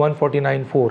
149(4).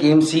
KMC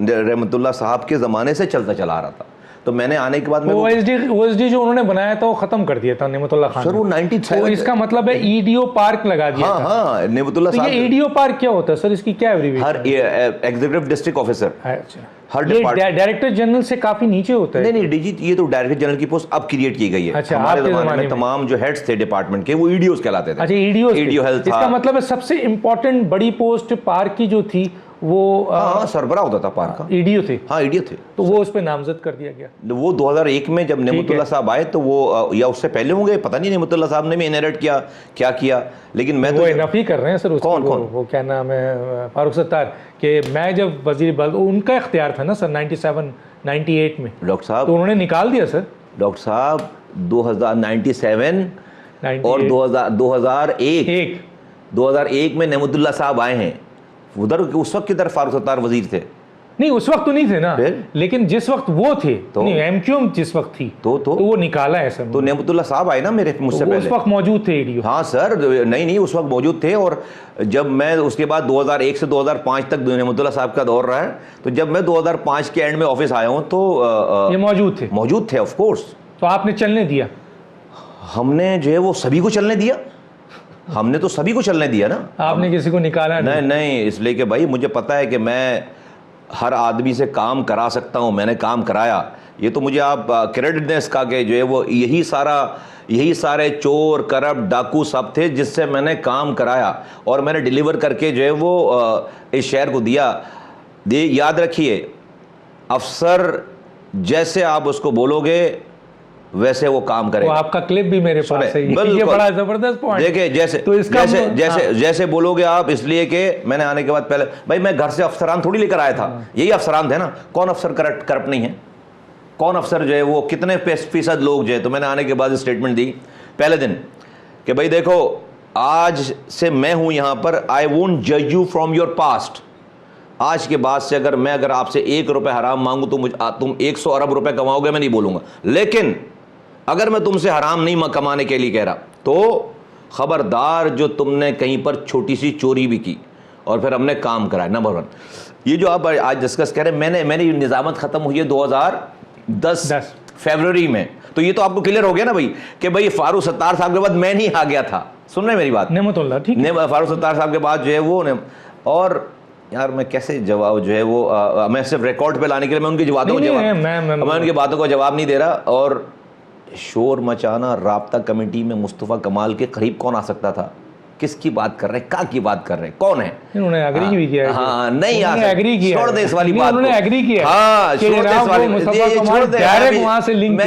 رحمۃ اللہ صاحب کے زمانے سے چلتا چلا آ رہا تھا. تو میں نے آنے کے بعد او ایس ڈی جو انہوں نے بنایا تھا وہ ختم کر دیا تھا نعمت اللہ خان. سر وہ 97 اس کا مطلب ہے ای ڈی او پارک لگا دیا. ہاں ہاں نعمت اللہ صاحب. یہ ای ڈی او پارک کیا ہوتا ہے سر, اس کی کیا ایبریویشن؟ ہر ایگزیکٹو ڈسٹرکٹ آفیسر, ہر ڈپارٹمنٹ. ڈائریکٹر جنرل سے کافی نیچے ہوتا ہے. نہیں ڈی جی, یہ تو ڈائریکٹر جنرل کی پوسٹ اب کریٹ کی گئی ہے. اچھا, ہمارے زمانے میں تمام جو ہیڈز تھے ڈپارٹمنٹ کے وہ ای ڈی اوز کہلاتے تھے. اچھا ای ڈی او ہیلتھ. اس کا مطلب ہے سب سے امپورٹنٹ بڑی پوسٹ پارک کی جو تھی وہ ہاں سربراہ ہوتا تھا پارک کا. ای ڈی او تھے. ہاں ای ڈی او تھے. تو وہ اس پہ نامزد کر دیا گیا. وہ 2001 میں جب نعمت اللہ صاحب آئے تو وہ, یا اس سے پہلے ہوں گے پتہ نہیں, نعمت اللہ صاحب نے بھی انہیریٹ کیا کیا, لیکن میں تو وہ نفی کر رہے ہیں سر. کون وہ کیا نام ہے, فاروق ستار, کہ میں جب وزیر بل ان کا اختیار تھا نا سر 97-98 میں, ڈاکٹر صاحب تو انہوں نے نکال دیا سر. ڈاکٹر صاحب 2097 اور 2001 میں نعمت اللہ صاحب آئے ہیں. ادھر اس وقت کدھر فاروق ستار وزیر تھے؟ نہیں اس وقت تو نہیں تھے نا, لیکن جس وقت وہ تھے ایم کیو ایم جس وقت تھی تو وہ نکالا ہے سر. تو نعمت اللہ صاحب آئے نا مجھ سے پہلے. اس وقت موجود تھے ای ڈی او. ہاں سر, نہیں اس وقت موجود تھے. اور جب میں اس کے بعد 2001 سے 2005 تک نعمت اللہ صاحب کا دور رہا ہے, تو جب میں 2005 کے اینڈ میں آفس آیا ہوں تو یہ موجود تھے آف کورس. تو آپ نے چلنے دیا؟ ہم نے جو ہے وہ سبھی کو چلنے دیا. ہم نے تو سبھی کو چلنے دیا نا. آپ نے کسی کو نکالا نہیں, اس لیے کہ بھائی مجھے پتا ہے کہ میں ہر آدمی سے کام کرا سکتا ہوں. میں نے کام کرایا. یہ تو مجھے آپ کریڈٹ دیں اس کا کہ جو ہے وہ یہی سارے چور کرپٹ ڈاکو سب تھے جس سے میں نے کام کرایا, اور میں نے ڈیلیور کر کے جو ہے وہ اس شہر کو دیا. یاد رکھیے, افسر جیسے آپ اس کو بولو گے ویسے وہ کام کرے. آپ کا کلپ بھی میرے پاس ہے, یہ بڑا زبردست پوائنٹ. دیکھیں جیسے بولو گے آپ, اس لیے کہ میں نے آنے کے بعد پہلے بھائی میں گھر سے افسران تھوڑی لے کر آیا تھا. یہی افسران تھے نا. کون افسر کرپٹ نہیں ہے؟ کون افسر جو ہے وہ کتنے فیصد لوگ جو ہے. تو میں نے آنے کے بعد اسٹیٹمنٹ دی پہلے دن کہ بھائی دیکھو آج سے میں ہوں یہاں پر, آئی وونٹ جج یو فرام یور پاسٹ. آج کے بعد سے اگر آپ سے 1 روپے حرام مانگوں تو تم 100 ارب روپے کماؤ گے, میں نہیں بولوں گا. لیکن اگر میں تم سے حرام نہیں کمانے کے لیے کہہ رہا تو خبردار, جو تم نے کہیں پر چھوٹی سی چوری بھی کی اور پھر ہم نے کام کرایا. نمبر 1 یہ جو آپ آج ڈسکس کر رہے ہیں, میں نے یہ نظامت ختم ہوئی ہے 2010 فیبروری میں. تو یہ تو آپ کو کلیئر ہو گیا نا بھائی کہ بھائی فاروق ستار صاحب کے بعد میں نہیں آ گیا تھا. سن رہے میری بات؟ نعمت اللہ ٹھیک ہے. فاروق ستار صاحب کے بعد جو ہے وہ, اور یار میں کیسے جواب جو ہے وہ, میں صرف ریکارڈ پہ لانے کے لیے میں ان کی باتوں کو جواب نہیں دے رہا. اور شور مچانا, رابطہ کمیٹی میں مصطفیٰ کمال کے قریب کون آ سکتا تھا؟ کس کی بات کر رہے ہیں, کا کی بات کر رہے ہیں, کون ہے؟ انہوں نے ایگری بھی کیا. ہاں نہیں ایگری کیا, چھوڑ دے اس والی بات. انہوں نے ایگری کیا. ہاں چھوڑ دے اس والی, میں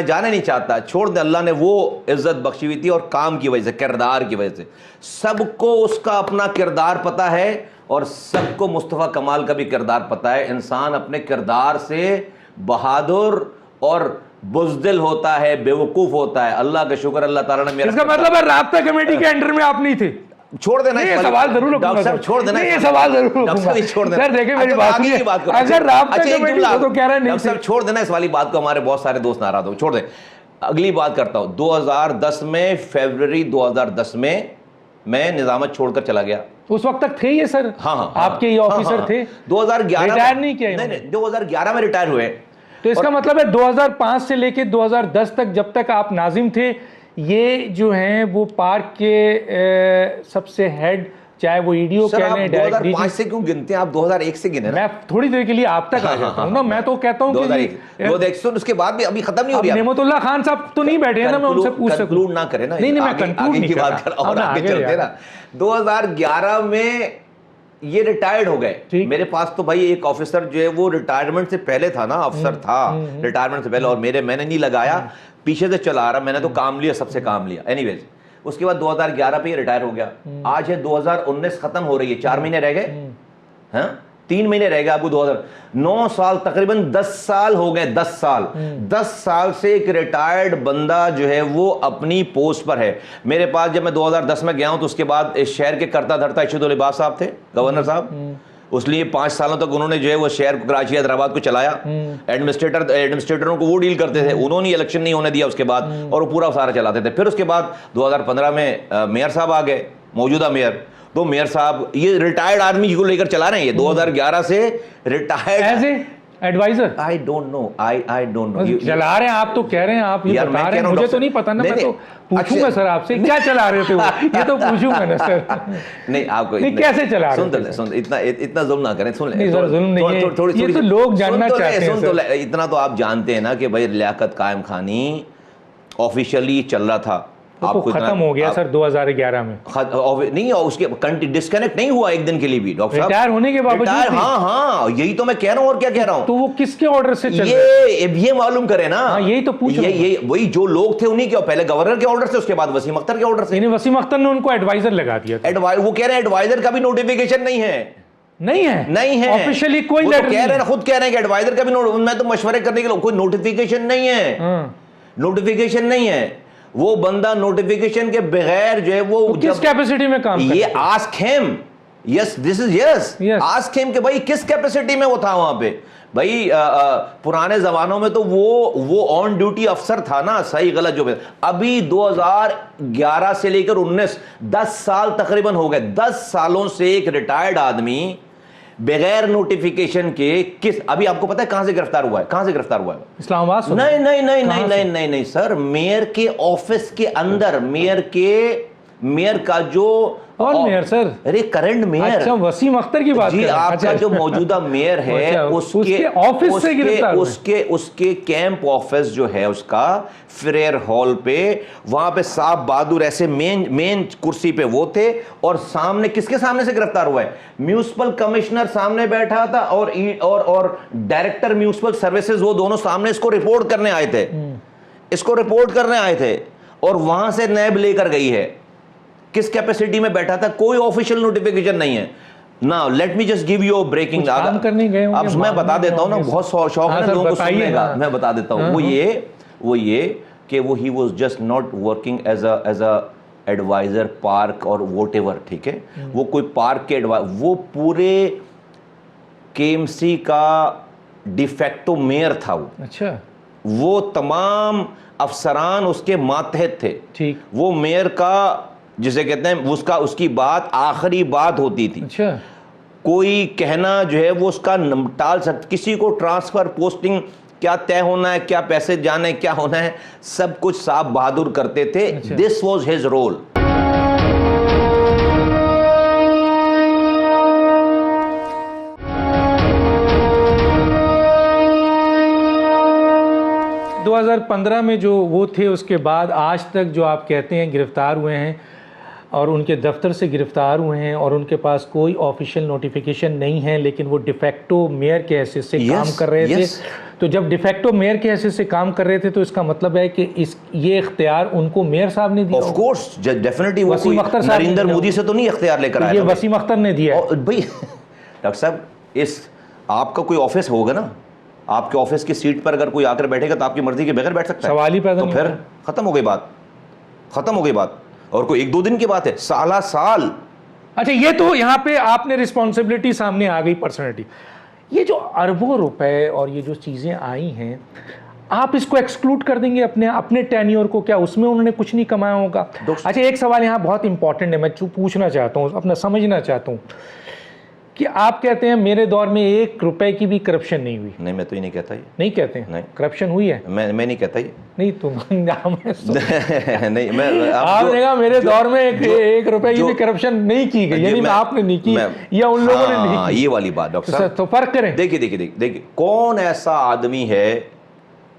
جانے نہیں چاہتا. چھوڑ دے. اللہ نے وہ عزت بخشی ہوئی تھی اور کام کی وجہ سے, کردار کی وجہ سے. سب کو اس کا اپنا کردار پتا ہے اور سب کو مصطفیٰ کمال کا بھی کردار پتا ہے. انسان اپنے کردار سے بہادر اور بزدل ہوتا ہے, بے وقوف ہوتا ہے. اللہ کا شکر اللہ تعالیٰ نے میرا. اس کا مطلب ہے رابطہ کمیٹی کے انڈر میں آپ نہیں تھے. چھوڑ دینا یہ سوال ضرور رکھوں گا سر, چھوڑ دینا یہ سوال ضرور رکھوں گا. چھوڑ دینا سر دیکھیں میری بات سنیے, اگر رابطہ کمیٹی تو کہہ رہے نہیں سر, چھوڑ دینا اس والی بات کو. ہمارے بہت سارے دوست ناراض ہو, چھوڑ دیں. اگلی بات کرتا ہوں. 2010 میں فیبروری 2010 میں نظامت چھوڑ کر چلا گیا. اس وقت تک تھے یہ سر؟ ہاں آپ کے یہ آفیسر تھے. 2011 ریٹائر نہیں کیا؟ نہیں 2011 میں ریٹائر ہوئے. تو اس کا مطلب ہے 2005 سے لے کے 2010 تک جب تک آپ ناظم تھے, یہ جو ہیں وہ پارک کے سب سے ہیڈ, چاہے وہ ای ڈی او کہہ لیں. 2005 سے کیوں گنتے ہیں آپ؟ 2001 سے گنے. میں تھوڑی دیر کے لیے آپ تک آ جاتا ہوں نا. میں تو کہتا ہوں کہ 2001 اس کے بعد بھی ابھی ختم نہیں ہو رہا. نعمت اللہ خان صاحب تو نہیں بیٹھے ہیں نا, میں ان سے پوچھ سکوں. کنکلوڈ نہ کریں نا. نہیں میں کنکلوڈ نہیں کر رہا ہوں, آگے چلتے نا. 2011 میں یہ ریٹائرڈ ہو گئے. میرے پاس تو بھائی ایک آفیسر جو ہے وہ ریٹائرمنٹ سے پہلے تھا نا, افسر تھا ریٹائرمنٹ سے پہلے, اور میں نے نہیں لگایا, پیچھے سے چلا رہا. میں نے تو کام لیا, سب سے کام لیا. اینی ویز اس کے بعد 2011 پہ یہ ریٹائر ہو گیا. آج ہے 2019 ختم ہو رہی ہے, 4 مہینے رہ گئے, ہاں 3 مہینے رہ گئے آپ کو. 9 سال تقریباً 10 سال ہو گئے. 10 سال سے ایک ریٹائرڈ بندہ جو ہے وہ اپنی پوسٹ پر ہے. میرے پاس جب میں 2010 میں گیا ہوں تو اس کے بعد اس شہر کے کرتا دھرتا ارشد العباد صاحب تھے, گورنر صاحب. اس لیے 5 سالوں تک انہوں نے جو ہے وہ شہر کو, کراچی حیدرآباد کو چلایا. ایڈمنسٹریٹروں کو وہ ڈیل کرتے تھے, انہوں نے الیکشن نہیں ہونے دیا اس کے بعد, اور وہ پورا سارا چلاتے تھے. پھر اس کے بعد 2015 میں میئر صاحب آ گئے, موجودہ میئر. تو میئر صاحب یہ ریٹائرڈ آدمی کو لے کر چلا رہے ہیں, یہ 2011 سے retired as a adviser. I don't know. چلا رہے ہیں آپ, تو کہہ رہے ہیں آپ, یہ بتا رہے ہیں, مجھے تو نہیں پتا نا, میں تو پوچھوں گا سر آپ سے کیا چلا رہے تھے وہ, یہ تو پوچھوں گا نا سر. نہیں آپ کو کیسے چلا رہے تھے, اتنا ظلم نہ کریں, سن لیں. ظلم نہیں ہے, یہ تو لوگ جاننا چاہتے ہیں. اتنا تو آپ جانتے ہیں نا کہ بھائی لیاقت قائم خانی آفیشیلی چل رہا تھا, آپ کو ختم ہو گیا سر 2011 میں. نہیں, اس کے ڈسکنیکٹ نہیں ہوا ایک دن کے لیے بھی ڈاکٹر صاحب, ریٹائر ہونے کے باوجود. ہاں یہی تو میں کہہ رہا ہوں, اور کیا کہہ رہا ہوں. تو وہ کس کے آرڈر سے چل رہا ہے یہ معلوم کرے نا, یہی تو پوچھ رہا ہوں. وہی جو لوگ تھے انہیں کے, پہلے گورنر کے آرڈر سے, اس کے بعد وسیم اختر کے آرڈر سے. یعنی وسیم اختر نے ان کو ایڈوائزر لگا دیا. وہ کہہ رہے ہیں ایڈوائزر کا بھی نوٹیفیکیشن نہیں ہے. نہیں ہے آفیشیلی کوئی لیٹر کہہ رہے ہیں, خود کہہ رہے ہیں کہ ایڈوائزر کا بھی, میں تو مشورے کرنے کے لیے, کوئی نوٹیفیکیشن نہیں ہے. نوٹیفیکیشن نہیں ہے. وہ بندہ نوٹیفیکیشن کے بغیر جو ہے وہ کس کیپیسٹی میں کام کرتا ہے, یہ آسک ہم, یس دس از یس, آسک ہم کہ بھائی کس کیپیسٹی میں وہ تھا وہاں پہ. بھائی پرانے زمانوں میں تو وہ آن ڈیوٹی افسر تھا نا, صحیح غلط جو. ابھی 2011 سے لے کر 19 10 سال تقریباً ہو گئے, 10 سالوں سے ایک ریٹائرڈ آدمی بغیر نوٹیفیکیشن کے کس, ابھی آپ کو پتا ہے کہاں سے گرفتار ہوا ہے, اسلام آباد. نہیں سر, میئر کے آفس کے اندر, میئر کا جو میئر سر, ارے کرنٹ میئر, اچھا وسیم اختر کی بات, جی آپ کا جو موجودہ میئر ہے اس کے آفس سے گرفتار, اس کے کیمپ آفس جو ہے اس کا فریر ہال پہ, وہاں پہ صاحب بہادر ایسے مین کرسی پہ وہ تھے, اور سامنے کس کے سامنے سے گرفتار ہوا ہے, میونسپل کمشنر سامنے بیٹھا تھا, اور ڈائریکٹر میونسپل سروسز, وہ دونوں سامنے اس کو رپورٹ کرنے آئے تھے, اور وہاں سے نیب لے کر گئی ہے. کس کیپیسٹی میں بیٹھا تھا, کوئی آفیشیل نوٹیفیکیشن نہیں ہے. Now let me just give you a breaking. اب میں بتا دیتا ہوں نا, بہت شوق ہے لوگوں کو سننے کا, میں بتا دیتا ہوں. وہ یہ کہ وہ he was just not working as a advisor park اور whatever, ٹھیک ہے, وہ کوئی پارک کے وہ پورے KMC کا ڈیفیکٹو میئر تھا وہ. اچھا, وہ تمام افسران اس کے ماتحت تھے. ٹھیک, وہ میئر کا جسے کہتے ہیں اس کی بات آخری بات ہوتی تھی. اچھا, کوئی کہنا جو ہے وہ اس کا ٹال سکتا, کسی کو ٹرانسفر پوسٹنگ کیا طے ہونا ہے, کیا پیسے جانے, کیا ہونا ہے, سب کچھ صاحب بہادر کرتے تھے. This was his role. دو 2015 میں جو وہ تھے, اس کے بعد آج تک جو آپ کہتے ہیں گرفتار ہوئے ہیں, اور ان کے دفتر سے گرفتار ہوئے ہیں, اور ان کے پاس کوئی آفیشیل نوٹیفیکیشن نہیں ہے, لیکن وہ ڈیفیکٹو میئر کے حیثیت سے کام کر رہے تھے. تو جب ڈیفیکٹو میئر کے حیثیت سے کام کر رہے تھے, تو اس کا مطلب ہے کہ یہ اختیار ان کو میئر صاحب نے دیا. Of course, definitely. Waseem Akhtar صاحب, نریندر مودی سے تو نہیں اختیار لے کر آیا, یہ وسیم اختر نے دیا. بھائی ڈاکٹر صاحب, آپ کا کوئی آفس ہوگا نا, آپ کے آفس کی سیٹ پر اگر کوئی آ کر بیٹھے گا تو آپ کی مرضی کے بغیر بیٹھ سکتا ہے, سوال ہی پیدا تو پھر ختم ہو گئی بات. اور کوئی 1-2 دن کی بات ہے, سال. اچھا, یہ تو یہاں پہ آپ نے رسپانسبلٹی سامنے آ گئی, پرسنالٹی. یہ جو اربوں روپے اور یہ جو چیزیں آئی ہیں, آپ اس کو ایکسکلوڈ کر دیں گے اپنے ٹینیور کو, کیا اس میں انہوں نے کچھ نہیں کمایا ہوگا؟ اچھا, ایک سوال یہاں بہت امپورٹنٹ ہے, میں پوچھنا چاہتا ہوں, اپنا سمجھنا چاہتا ہوں, کہ آپ کہتے ہیں میرے دور میں 1 روپے کی بھی کرپشن نہیں ہوئی. نہیں, میں تو یہ نہیں کہتا. نہیں کہتے ہیں کرپشن ہوئی ہے؟ میں نہیں کہتا یہ. نہیں تو نہیں, میں آپ نے کہا میرے دور میں 1 روپے کی بھی کرپشن نہیں کی گئی, یعنی آپ نے نہیں کی یا ان لوگوں نے نہیں کی. یہ والی بات ڈاکٹر صاحب, تو فرق کریں. دیکھیے کون ایسا آدمی ہے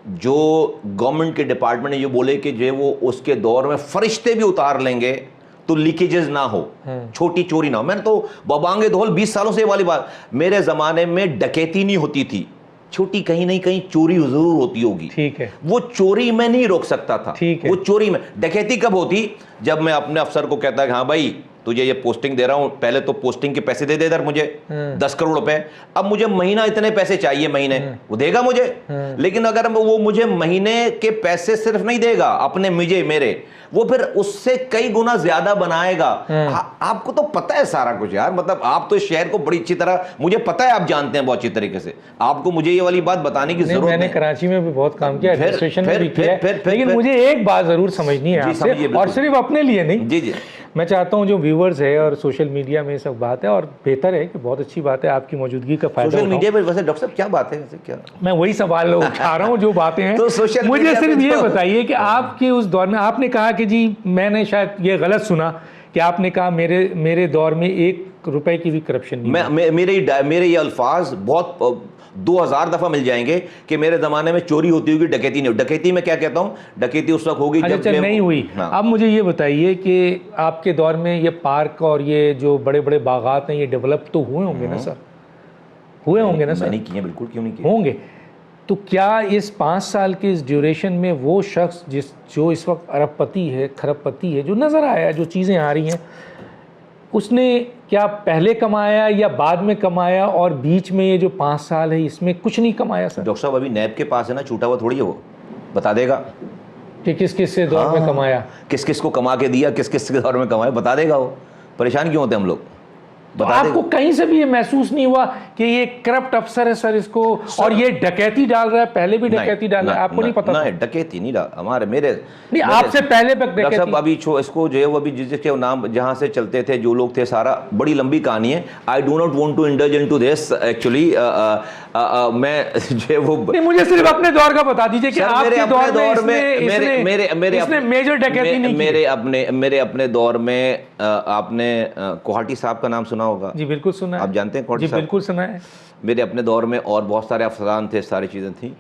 جو گورنمنٹ کے ڈپارٹمنٹ نے یہ بولے کہ جو وہ اس کے دور میں فرشتے بھی اتار لیں گے تو لیکیجز نہ ہو, چھوٹی چوری نہ ہو. میں نے تو ببانگے دھول 20 سالوں سے یہ والی بات, میرے زمانے میں ڈکیتی نہیں ہوتی تھی, چھوٹی کہیں نہیں کہیں چوری ضرور ہوتی ہوگی. ٹھیک ہے, وہ چوری میں نہیں روک سکتا تھا. وہ چوری میں, ڈکیتی کب ہوتی, جب میں اپنے افسر کو کہتا کہ ہاں بھائی تجھے یہ پوسٹنگ دے رہا ہوں, پہلے تو پوسٹنگ کے پیسے دے ادھر مجھے 10 کروڑ روپے, اب مجھے مہینہ اتنے پیسے چاہیے مہینے, وہ دے گا مجھے. لیکن اگر وہ مجھے مہینے کے پیسے صرف نہیں دے گا اپنے میرے, وہ پھر اس سے کئی گنا زیادہ بنائے گا. آپ کو تو پتہ ہے سارا کچھ یار, مطلب آپ تو اس شہر کو بڑی اچھی طرح, مجھے پتہ ہے آپ جانتے ہیں بہت اچھی طریقے سے, آپ کو مجھے یہ والی بات بتانے کی ضرورت نہیں. میں نے کراچی میں بھی بہت کام کیا, ایڈمنسٹریشن میں بھی کیا, لیکن مجھے ایک بات ضرور سمجھنی ہے آپ سے, اور صرف اپنے لیے نہیں. جی میں چاہتا ہوں جو ویورز ہے اور سوشل میڈیا میں یہ سب بات ہے، اور بہتر ہے کہ بہت اچھی بات ہے آپ کی موجودگی کا فائدہ سوشل میڈیا پہ ویسے ڈاکٹر صاحب کیا بات ہے ویسے کیا؟ میں وہی سوال اٹھا رہا ہوں جو باتیں ہیں. تو سوشل مجھے میڈیا صرف پہ یہ تو- بتائیے کہ آپ کے اس دور میں آپ نے کہا کہ جی میں نے شاید یہ غلط سنا کہ آپ نے کہا میرے دور میں 1 روپے کی بھی کرپشن نہیں. میرے یہ الفاظ بہت 2000 دفعہ مل جائیں گے کہ میرے زمانے میں چوری ہوتی ہوگی، ڈکیتی نہیں. ڈکیتی میں کیا کہتا ہوں، ڈکیتی اس وقت ہوگی جب نہیں ہوئی. اب مجھے یہ بتائیے کہ آپ کے دور میں یہ پارک اور یہ جو بڑے بڑے باغات ہیں یہ ڈیولپ تو ہوئے ہوں گے نا سر؟ ہوئے ہوں گے نا سر؟ نہیں کیے، بالکل کیوں نہیں کیے ہوں گے. تو کیا اس 5 سال کے اس ڈیوریشن میں وہ شخص جو اس وقت ارب پتی ہے، کھرب پتی ہے، جو نظر آیا، جو چیزیں آ رہی ہیں، اس نے کیا پہلے کمایا یا بعد میں کمایا، اور بیچ میں یہ جو 5 سال ہے اس میں کچھ نہیں کمایا سر؟ ڈاکٹر صاحب ابھی نیب کے پاس ہے نا، چھوٹا ہوا تھوڑی ہے، وہ بتا دے گا کہ کس کس سے دور میں کمایا، کس کس کو کما کے دیا، کس کس کے دور میں کمایا، بتا دے گا. وہ پریشان کیوں ہوتے ہیں ہم لوگ؟ آپ کو کہیں سے بھی یہ محسوس نہیں ہوا کہ یہ کرپٹ افسر ہے سر اس کو، اور یہ ڈکیتی ڈال رہا ہے، پہلے بھی ڈکیتی ڈال رہا ہے؟ آپ کو نہیں پتا؟ نہیں ڈکیتی نہیں ڈال، ہمارے میرے نہیں، آپ سے پہلے تک ڈاکٹر ڈکیتی. صاحب ابھی اس کو جو ہے وہ ابھی جس کے نام جہاں سے چلتے تھے جو لوگ تھے، سارا بڑی لمبی کہانی ہے. I do not want to indulge into this actually. میں جو ہے وہ مجھے صرف اپنے دور کا بتا دیجئے کہ آپ کے دور میں اس نے میجر ڈکیتی نہیں کی. میرے اپنے دور میں آپ نے کوہاٹی صاحب کا نام سنا ہوگا. جی بالکل سنا ہے. آپ جانتے ہیں کوہاٹی جی صاحب؟ بالکل سنا ہے. میرے اپنے دور میں اور بہت سارے افسران تھے، ساری چیزیں تھیں،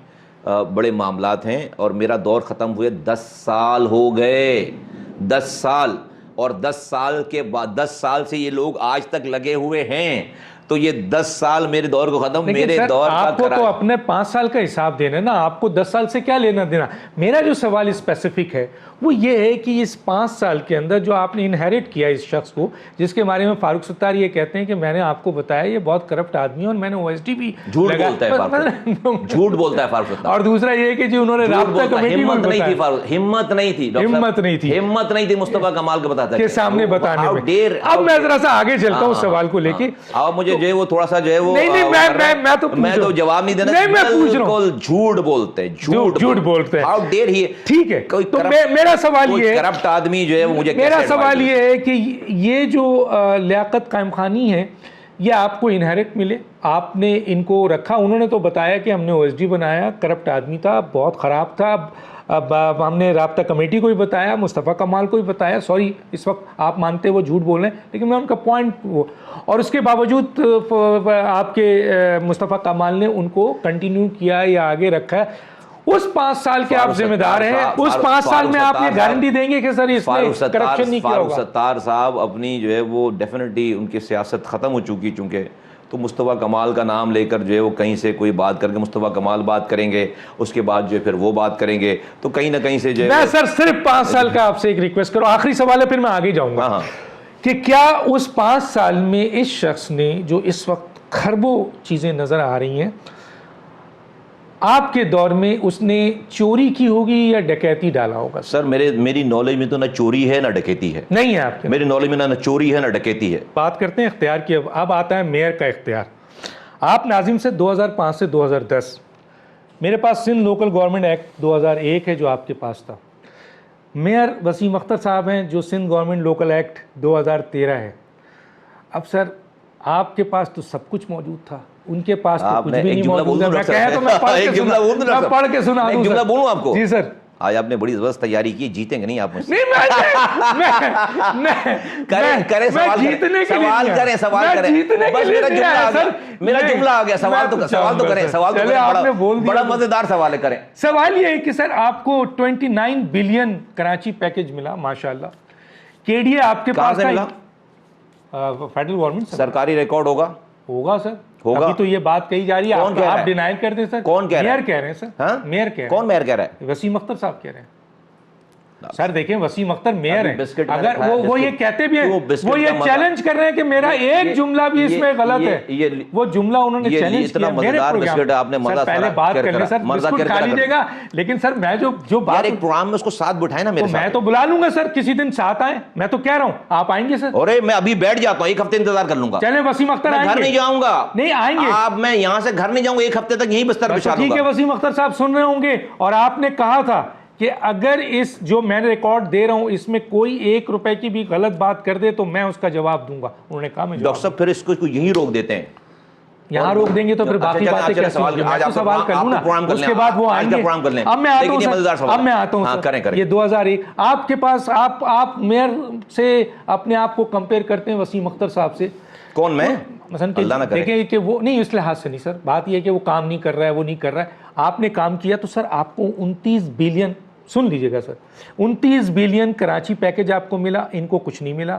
بڑے معاملات ہیں، اور میرا دور ختم ہوئے 10 سال ہو گئے. 10 سال، اور 10 سال کے بعد 10 سال سے یہ لوگ آج تک لگے ہوئے ہیں. تو یہ 10 سال میرے دور کو ختم، میرے دور کا آپ کو تو اپنے 5 سال کا حساب دینا نا، آپ کو 10 سال سے کیا لینا دینا. میرا جو سوال اسپیسیفک ہے وہ یہ ہے کہ اس 5 سال کے اندر جو آپ نے انہیریٹ کیا اس شخص کو، جس کے بارے میں فاروق ستار یہ کہتے ہیں کہ میں نے آپ کو بتایا یہ بہت کرپٹ آدمی ہے اور میں نے OSD بھی جھوٹ بولتا ہے، جھوٹ بولتا ہے فاروق ستار. اور دوسرا یہ کہ جی انہوں نے رابطہ کمیٹی میں ہمت نہیں تھی فاروق، ہمت نہیں تھی، ہمت نہیں تھی مصطفیٰ کمال کو بتاتا کے سامنے بتانے میں. اب میں ذرا سا آگے چلتا ہوں اس سوال کو لے کے. اب مجھے جو ہے وہ تھوڑا سا جو ہے وہ میں تو جواب نہیں دینا. میں پوچھ رہا ہوں، جھوٹ بولتے ہیں، جھوٹ بولتے ہیں. ہاؤ ڈیئر ہی. ٹھیک ہے، تو میرا سوال یہ ہے، کرپٹ آدمی جو ہے وہ مجھے میرا سوال یہ ہے کہ یہ جو لیاقت قائم خانی ہے یہ آپ کو انہیریٹ ملے، آپ نے ان کو رکھا، انہوں نے تو بتایا کہ ہم نے OSD بنایا، کرپٹ آدمی تھا، بہت خراب تھا. اب ہم نے رابطہ کمیٹی کو بھی بتایا، مصطفیٰ کمال کو بھی بتایا. سوری اس وقت آپ مانتے وہ جھوٹ بول رہے ہیں، لیکن میں ان کا پوائنٹ وہ، اور اس کے باوجود آپ کے مصطفیٰ کمال نے ان کو کنٹینیو کیا یا آگے رکھا ہے. اس 5 سال کے آپ ذمہ دار ہیں، اس 5 سال میں آپ یہ گارنٹی دیں گے کہ سر اس نے کرپشن نہیں کیا ہوگا؟ فاروق ستار صاحب اپنی جو ہے وہ ڈیفینیٹلی ان کی سیاست ختم ہو چکی، چونکہ تو مصطفیٰ کمال کا نام لے کر جو ہے وہ کہیں سے کوئی بات کر کے مصطفیٰ کمال بات کریں گے، اس کے بعد جو ہے پھر وہ بات کریں گے، تو کہیں نہ کہیں سے جو ہے میں سر صرف 5 سال کا آپ سے ایک ریکویسٹ کروں، آخری سوال ہے پھر میں آگے جاؤں گا، کہ کیا اس 5 سال میں اس شخص نے جو اس وقت خربوں چیزیں نظر آ رہی ہیں، آپ کے دور میں اس نے چوری کی ہوگی یا ڈکیتی ڈالا ہوگا؟ سر میری نالج میں تو نہ چوری ہے نہ ڈکیتی ہے. نہیں ہے آپ کے؟ میری نالج میں نہ چوری ہے نہ ڈکیتی ہے. بات کرتے ہیں اختیار کی. اب آتا ہے میئر کا اختیار. آپ ناظم سے 2005 سے 2010، میرے پاس سندھ لوکل گورنمنٹ ایکٹ 2001 ہے جو آپ کے پاس تھا. میئر وسیم اختر صاحب ہیں جو سندھ گورنمنٹ لوکل ایکٹ 2013 ہے. اب سر آپ کے پاس تو سب کچھ موجود تھا، ان کے پاس تو کچھ بھی نہیں موجود ہے. میں کہہ تو میں پڑھ کے سنا دوں. جملہ بولوں آپ کو؟ جی سر. آج آپ نے بڑی زبردست تیاری کی، جیتیں گے نہیں آپ مجھ سے. سوال کریں بس. میرا جملہ آ گیا، سوال تو کریں. بڑا مزیدار سوال ہے، کریں. سوال یہ ہے کہ سر آپ کو 29 بلین کراچی پیکج ملا ماشاءاللہ. KDA آپ کے پاس تھا، فیڈرل گورنمنٹ. سرکاری ریکارڈ ہوگا سر، ابھی تو یہ بات کہی جا رہی ہے، آپ ڈینائل کرتے ہیں سر. کون کہہ رہا ہے؟ میئر کہہ رہے ہیں سر. میئر کہہ رہے ہیں. کون میئر کہہ رہا ہے؟ وسیم اختر صاحب کہہ رہے ہیں. سر دیکھیں وسیم اختر میئر ہیں، اگر وہ یہ کہتے بھی ہیں، وہ یہ چیلنج کر رہے ہیں کہ میرا ایک جملہ بھی اس میں غلط ہے، وہ جملہ انہوں نے چیلنج کیا میرے پروگرام. سر پہلے بات کر لیں سر، بسکٹ کھا لیجیے گا، لیکن سر میں جو بات ایک پروگرام میں اس کو ساتھ بٹھائے نا میرے ساتھ. میں تو بلا لوں گا سر، کسی دن ساتھ آئیں. میں تو کہہ رہا ہوں آپ آئیں گے سر؟ ارے میں ابھی بیٹھ جاتا ہوں، 1 ہفتے انتظار کر لوں گا. چلیں وسیم اختر آئیں گے. گھر نہیں جاؤں گا. نہیں آئیں گے آپ، میں یہاں سے گھر نہیں جاؤں گا، 1 ہفتے تک یہیں بستر بچھا دوں گا. ٹھیک ہے، وسیم اختر صاحب سن رہے ہوں گے. اور آپ نے کہا تھا کہ اگر اس جو میں نے ریکارڈ دے رہا ہوں اس میں کوئی 1 روپے کی بھی غلط بات کر دے تو میں اس کا جواب دوں گا. انہوں نے کہا میں ڈاکٹر صاحب پھر اس کو یہیں روک دیتے ہیں, یہاں روک دیں گے تو پھر باقی باتیں کیسے ہوں گی؟ میں تو سوال کر لوں نا, اس کے بعد وہ آئیں گے. اب میں آتا ہوں سر, یہ 2001 آپ کے پاس آپ میئر سے اپنے آپ کو کمپیئر کرتے ہیں وسیم اختر صاحب سے. کون میں؟ مثلا دیکھیں کہ وہ نہیں, اس لحاظ سے نہیں سر, بات یہ ہے کہ وہ کام نہیں کر رہا ہے, وہ نہیں کر رہا ہے. آپ نے کام کیا تو سر آپ کو 29 بلین, سن لیجئے گا سر, 29 بلین کراچی پیکج آپ کو ملا, ان کو کچھ نہیں ملا.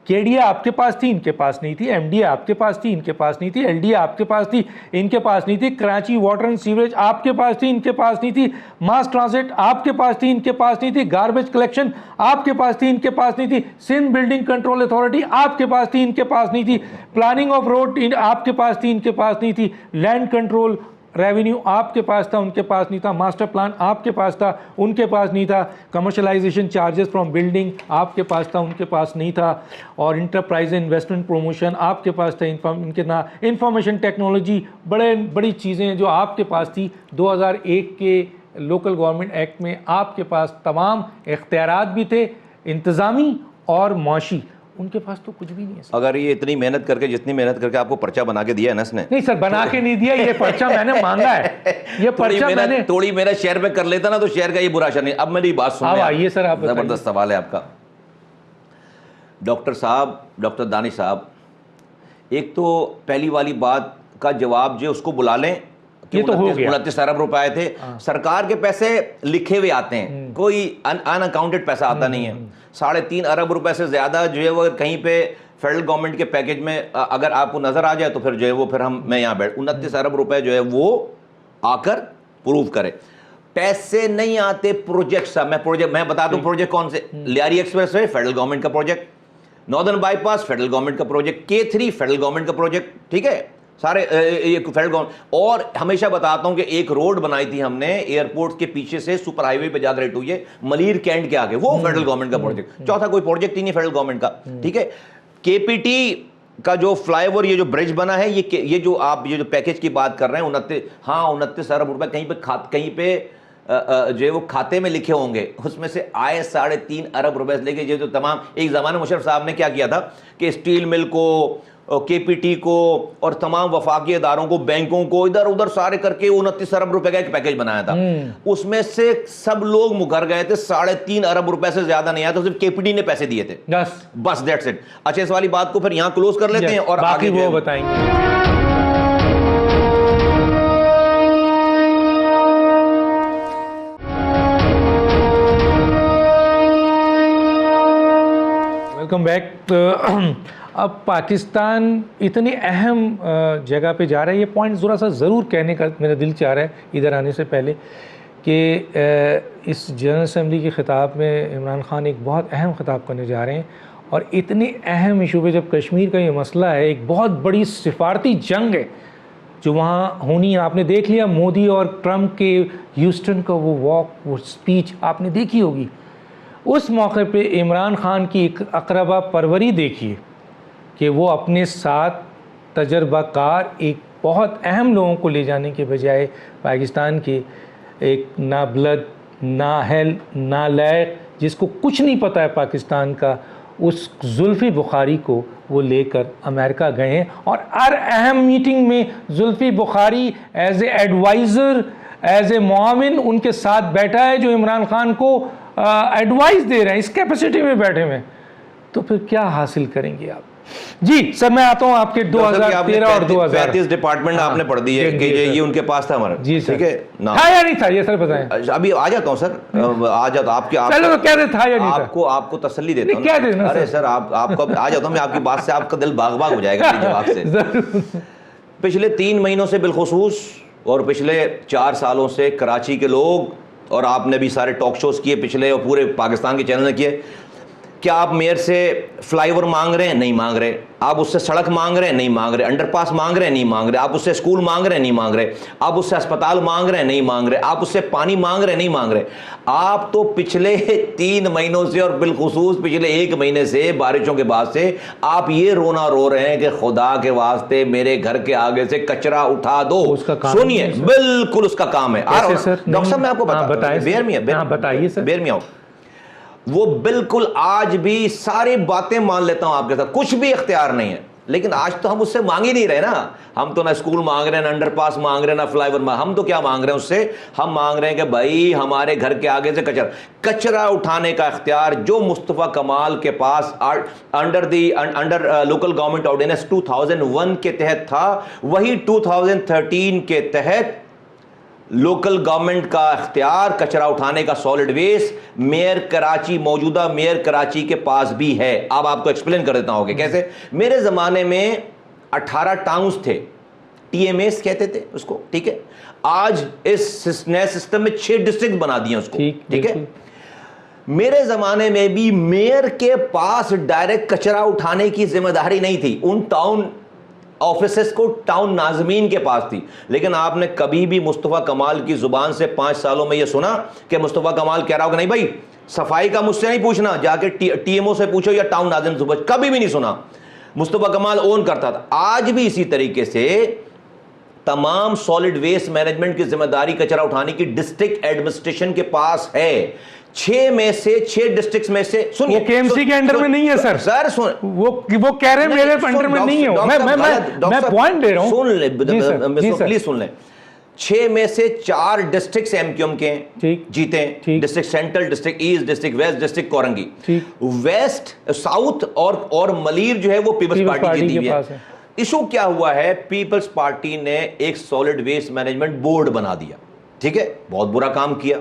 کے ڈی اے آپ کے پاس تھی, ان کے پاس نہیں تھی. ایم ڈی اے آپ کے پاس تھی, ان کے پاس نہیں تھی. ایل ڈی اے آپ کے پاس تھی, ان کے پاس نہیں تھی. کراچی واٹر اینڈ سیوریج آپ کے پاس تھی, ان کے پاس نہیں تھی. ماس ٹرانزٹ آپ کے پاس تھی, ان کے پاس نہیں تھی. گاربیج کلیکشن آپ کے پاس تھی, ان کے پاس نہیں تھی. سندھ بلڈنگ کنٹرول اتھارٹی آپ کے پاس تھی, ان کے پاس نہیں تھی. پلاننگ آف روڈ آپ کے پاس تھی, ان کے پاس نہیں تھی. لینڈ کنٹرول ریونیو آپ کے پاس تھا, ان کے پاس نہیں تھا. ماسٹر پلان آپ کے پاس تھا, ان کے پاس نہیں تھا. کمرشلائزیشن چارجز فرام بلڈنگ آپ کے پاس تھا, ان کے پاس نہیں تھا. اور انٹرپرائز انویسٹمنٹ پروموشن آپ کے پاس تھا, ان کے نہ. انفارمیشن ٹیکنالوجی بڑی چیزیں ہیں جو آپ کے پاس تھی. 2001 کے لوکل گورنمنٹ ایکٹ میں آپ کے پاس تمام اختیارات بھی تھے, انتظامی اور معاشی. ان کے پاس تو کچھ بھی نہیں ہے. اگر یہ اتنی محنت کر کے, جتنی محنت کر کے آپ کو پرچہ بنا کے دیا ہے نا اس نے. نہیں سر, بنا کے نہیں دیا, یہ پرچہ میں نے مانگا ہے. یہ پرچہ میں نے تھوڑی محنت شہر پہ کر لیتا نا تو شہر کا یہ برا شر نہیں. اب میری بات سنیں, آئیے سر, آپ زبردست سوال ہے آپ کا. ڈاکٹر صاحب, ڈاکٹر دانش صاحب, ایک تو پہلی والی بات کا جواب جو اس کو بلا لیں, 29 ارب روپے آئے تھے. سرکار کے پیسے لکھے ہوئے آتے ہیں, کوئی ان اکاؤنٹڈ پیسہ آتا نہیں ہے. 3.5 ارب روپے سے زیادہ جو ہے وہ کہیں پہ فیڈرل گورنمنٹ کے پیکج میں اگر آپ کو نظر آ جائے تو پھر جو ہے وہ پھر میں یہاں بیٹھ 29 ارب روپے جو ہے وہ آ کر پروو کرے. پیسے نہیں آتے پروجیکٹ صاحب. میں بتا دوں پروجیکٹ کون سے. Lyari express way federal government کا project, northern by pass federal government کا پروجیکٹ, K3 فیڈرل گورنمنٹ کا پروجیکٹ, ٹھیک ہے, سارے یہ فیڈرل گورنمنٹ. اور ہمیشہ بتاتا ہوں کہ ایک روڈ بنائی تھی ہم نے ایئرپورٹ کے پیچھے سے سپر ہائی وے پہ جا کر ہٹ ہوئی ہے, ملیر کینٹ کے آگے, وہ فیڈرل گورنمنٹ کا پروجیکٹ. چوتھا کوئی پروجیکٹ ہی نہیں فیڈرل گورنمنٹ کا, ٹھیک ہے. KPT کا جو فلائی اوور, یہ جو برج بنا ہے, یہ جو آپ یہ جو پیکج کی بات کر رہے ہیں 29 ارب روپے کہیں پہ جو ہے وہ کھاتے میں لکھے ہوں گے, اس میں سے آئے 3.5 ارب روپے لے کے. یہ جو تمام ایک زمانے مشرف صاحب نے کیا کیا تھا کہ اسٹیل مل کو, KPT کو اور تمام وفاقی اداروں کو, بینکوں کو ادھر ادھر سارے کر کے 29 ارب روپے کا ایک پیکج بنایا تھا. اس میں سے سب لوگ مکر گئے تھے, 3.5 ارب روپے سے زیادہ نہیں آیا, تو صرف KPT نے پیسے دیے تھے بس, دیٹس اٹ. اچھا, اس والی بات کو پھر یہاں کلوز کر لیتے ہیں اور باقی وہ بتائیں گے. Welcome back. اب پاکستان اتنی اہم جگہ پہ جا رہا ہے, یہ پوائنٹ ذرا سا ضرور کہنے کا میرا دل چاہ رہا ہے ادھر آنے سے پہلے, کہ اس جنرل اسمبلی کے خطاب میں عمران خان ایک بہت اہم خطاب کرنے جا رہے ہیں. اور اتنے اہم ایشو پہ جب کشمیر کا یہ مسئلہ ہے, ایک بہت بڑی سفارتی جنگ ہے جو وہاں ہونی ہے. آپ نے دیکھ لیا مودی اور ٹرمپ کے ہیوسٹن کا وہ واک, وہ اسپیچ آپ نے دیکھی ہوگی. اس موقع پہ عمران خان کی ایک اقربا پروری دیکھیے کہ وہ اپنے ساتھ تجربہ کار ایک بہت اہم لوگوں کو لے جانے کے بجائے پاکستان کے ایک نابلد, نااہل, نالائق, جس کو کچھ نہیں پتہ ہے پاکستان کا, اس زلفی بخاری کو وہ لے کر امریکہ گئے ہیں. اور ہر اہم میٹنگ میں Zulfi Bukhari as a adviser, as a معاون ان کے ساتھ بیٹھا ہے, جو عمران خان کو ایڈوائز دے رہے ہیں اس کیپیسٹی میں بیٹھے ہوئے. تو پھر کیا حاصل کریں گے آپ؟ جی سر, میں آتا ہوں آپ کے 2013 اور 2035 ڈپارٹمنٹ آپ نے پڑھ دی ہے کہ یہ ان کے پاس تھا ہمارا. جی سر, ٹھیک ہے, تھا یا نہیں تھا یہ سر بتائیں. ابھی آ جاتا ہوں سر, آ جاتا آپ کے, تھا یا نہیں تھا, آپ کو تسلی دیتا ہوں. ارے سر آپ کو آ جاتا ہوں میں, آپ کی بات سے آپ کا دل باغ باغ ہو جائے گا جواب سے. پچھلے 3 مہینوں سے بالخصوص اور پچھلے 4 سالوں سے کراچی کے لوگ, اور آپ نے بھی سارے ٹاک شوز کیے پچھلے, اور پورے پاکستان کے چینل نے کیے, کیا آپ میئر سے فلائی اوور مانگ رہے ہیں؟ نہیں مانگ رہے. آپ اس سے سڑک مانگ رہے ہیں؟ نہیں مانگ رہے. انڈر پاس مانگ رہے ہیں؟ نہیں مانگ رہے. آپ اس سے اسکول مانگ رہے ہیں؟ نہیں مانگ رہے. آپ اس سے اسپتال مانگ رہے ہیں؟ نہیں مانگ رہے. آپ اس سے پانی مانگ رہے ہیں؟ نہیں مانگ رہے. آپ تو پچھلے 3 مہینوں سے اور بالخصوص پچھلے 1 مہینے سے بارشوں کے بعد سے آپ یہ رونا رو رہے ہیں کہ خدا کے واسطے میرے گھر کے آگے سے کچرا اٹھا دو. سنیے, بالکل اس کا کام ہے. ڈاکٹر صاحب میں آپ کو بیر میں آؤں, وہ بالکل آج بھی ساری باتیں مان لیتا ہوں آپ کے ساتھ, کچھ بھی اختیار نہیں ہے, لیکن آج تو ہم اس سے مانگ ہی نہیں رہے نا. ہم تو نہ اسکول مانگ رہے ہیں, نہ انڈر پاس مانگ رہے ہیں, نہ فلائی اوور مانگ. ہم تو کیا مانگ رہے ہیں اس سے؟ ہم مانگ رہے ہیں کہ بھائی ہمارے گھر کے آگے سے کچرا اٹھانے کا اختیار جو مصطفیٰ کمال کے پاس انڈر لوکل گورنمنٹ آرڈیننس 2001 کے تحت تھا, وہی 2013 کے تحت لوکل گورنمنٹ کا اختیار کچرا اٹھانے کا سالڈ ویسٹ میئر کراچی, موجودہ میئر کراچی کے پاس بھی ہے. اب آپ کو ایکسپلین کر دیتا ہوں کہ کیسے. میرے زمانے میں 18 ٹاؤنز تھے, ٹی ایم ایس کہتے تھے اس کو, ٹھیک ہے. آج اس نئے سسٹم میں 6 ڈسٹرکٹ بنا دیے اس کو, ٹھیک ہے. میرے زمانے میں بھی میئر کے پاس ڈائریکٹ کچرا اٹھانے کی ذمہ داری نہیں تھی, ان ٹاؤن آفیسز کو ٹاؤن ناظمین کے پاس تھی. لیکن آپ نے کبھی بھی مصطفیٰ کمال کی زبان سے 5 سالوں میں یہ سنا کہ مصطفیٰ کمال کہہ رہا ہو کہ نہیں بھائی صفائی کا مجھ سے نہیں پوچھنا, جا کے ٹی ایم او سے پوچھو یا ٹاؤن ناظم سے پوچھو, کبھی بھی نہیں سنا. مصطفیٰ کمال اون کرتا تھا. آج بھی اسی طریقے سے تمام سالڈ ویسٹ مینجمنٹ کی ذمہ داری کچرا اٹھانے کی ڈسٹرکٹ ایڈمنسٹریشن کے پاس ہے. 6 میں سے 6 ڈسٹرکٹس میں سے سنیے, وہ کے ایم سی کے انڈر میں نہیں ہے سر. سر وہ کہہ رہے ہیں میرے انڈر میں نہیں ہے. میں پوائنٹ دے رہا ہوں, سن لیں پلیز سن لیں. 6 میں سے 4 ڈسٹرکٹس ایم کیو ایم کے جیتے ہیں, district central, district east, district west, district Korangi. West, south اور ملیر جو ہے وہ پیپلز پارٹی کی دی ہے. ایشو کیا ہوا ہے, پیپلز پارٹی نے ایک سالڈ ویسٹ مینجمنٹ بورڈ بنا دیا, ٹھیک ہے, بہت برا کام کیا.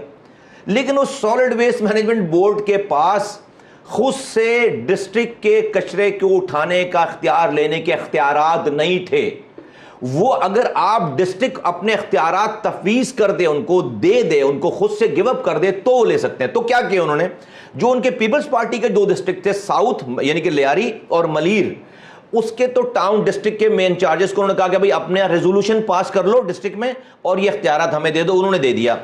لیکن اس سالڈ ویسٹ مینجمنٹ بورڈ کے پاس خود سے ڈسٹرکٹ کے کچرے کو اٹھانے کا اختیار لینے کے اختیارات نہیں تھے. وہ اگر آپ ڈسٹرکٹ اپنے اختیارات تفویض کر دے, ان کو دے دے, ان کو خود سے گیو اپ کر دے تو وہ لے سکتے ہیں. تو کیا کیا انہوں نے, جو ان کے پیپلز پارٹی کے 2 ڈسٹرکٹ تھے, ساؤتھ یعنی کہ لیاری اور ملیر, اس کے تو ٹاؤن ڈسٹرکٹ کے مین چارجز کو انہوں نے کہا کہ بھائی اپنے ریزولوشن پاس کر لو ڈسٹرکٹ میں اور یہ اختیارات ہمیں دے دو. انہوں نے دے دیا.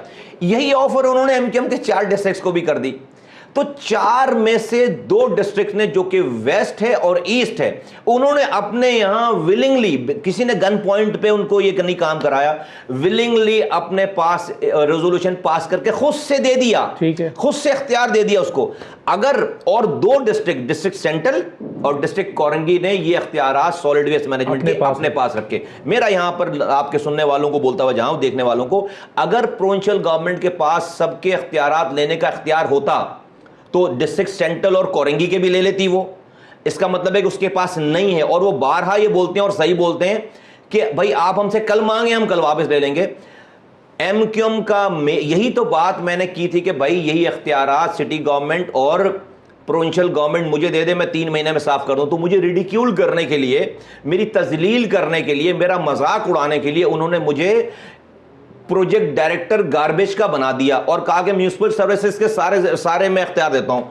یہی آفر انہوں نے ایم کیو ایم کے 4 ڈسٹرکٹس کو بھی کر دی. تو 4 میں سے 2 ڈسٹرکٹ نے جو کہ ویسٹ ہے اور ایسٹ ہے, انہوں نے اپنے یہاں ولنگلی, کسی نے گن پوائنٹ پہ ان کو یہ نہیں کام کرایا, ولنگلی اپنے پاس ریزولوشن پاس کر کے خود سے دے دیا, خود سے اختیار دے دیا اس کو. اگر اور 2 ڈسٹرکٹ, ڈسٹرکٹ سینٹرل اور ڈسٹرکٹ کورنگی نے یہ اختیارات سالڈ ویسٹ مینجمنٹ کے اپنے پاس رکھے. میرا یہاں پر آپ کے سننے والوں کو بولتا ہوا جاؤں, دیکھنے والوں کو, اگر پروونشل گورنمنٹ کے پاس سب کے اختیارات لینے کا اختیار ہوتا تو ڈسٹرکٹ سینٹرل اور کورنگی کے بھی لے لیتی وہ. اس کا مطلب ہے کہ اس کے پاس نہیں ہے, اور وہ بارہا یہ بولتے ہیں اور صحیح بولتے ہیں کہ بھائی آپ ہم سے کل مانگیں, ہم کل واپس لے لیں گے. ایم کیو ایم کا یہی تو بات میں نے کی تھی کہ بھائی یہی اختیارات سٹی گورنمنٹ اور پروونشل گورنمنٹ مجھے دے دے, میں 3 مہینے میں صاف کر دوں. تو مجھے ریڈیکیول کرنے کے لیے, میری تذلیل کرنے کے لیے, میرا مذاق اڑانے کے لیے انہوں نے مجھے پروجیکٹ ڈائریکٹر گاربیج کا بنا دیا اور کہا کہ میونسپل سروسز کے سارے میں اختیار دیتا ہوں.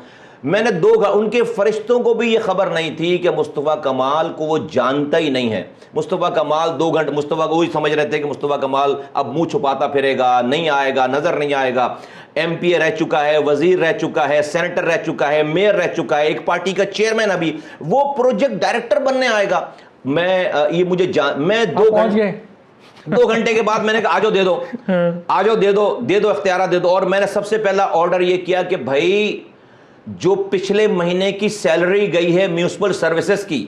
میں نے ان کے فرشتوں کو بھی یہ خبر نہیں تھی کہ مصطفیٰ کمال کو وہ جانتا ہی نہیں ہے. مصطفیٰ کمال 2 گھنٹے مصطفیٰ کو وہی سمجھ رہے تھے کہ مصطفیٰ کمال اب منہ چھپاتا پھرے گا, نہیں آئے گا, نظر نہیں آئے گا. ایم پی اے رہ چکا ہے, وزیر رہ چکا ہے, سینیٹر رہ چکا ہے, میئر رہ چکا ہے, ایک پارٹی کا چیئرمین, ابھی وہ پروجیکٹ ڈائریکٹر بننے آئے گا. میں 2 گھنٹے کے بعد میں نے کہا آجو دے دو, آجو دے دو اختیارات دے دو. اور میں نے سب سے پہلا آرڈر یہ کیا کہ بھائی جو پچھلے مہینے کی سیلری گئی ہے میونسپل سروسز کی,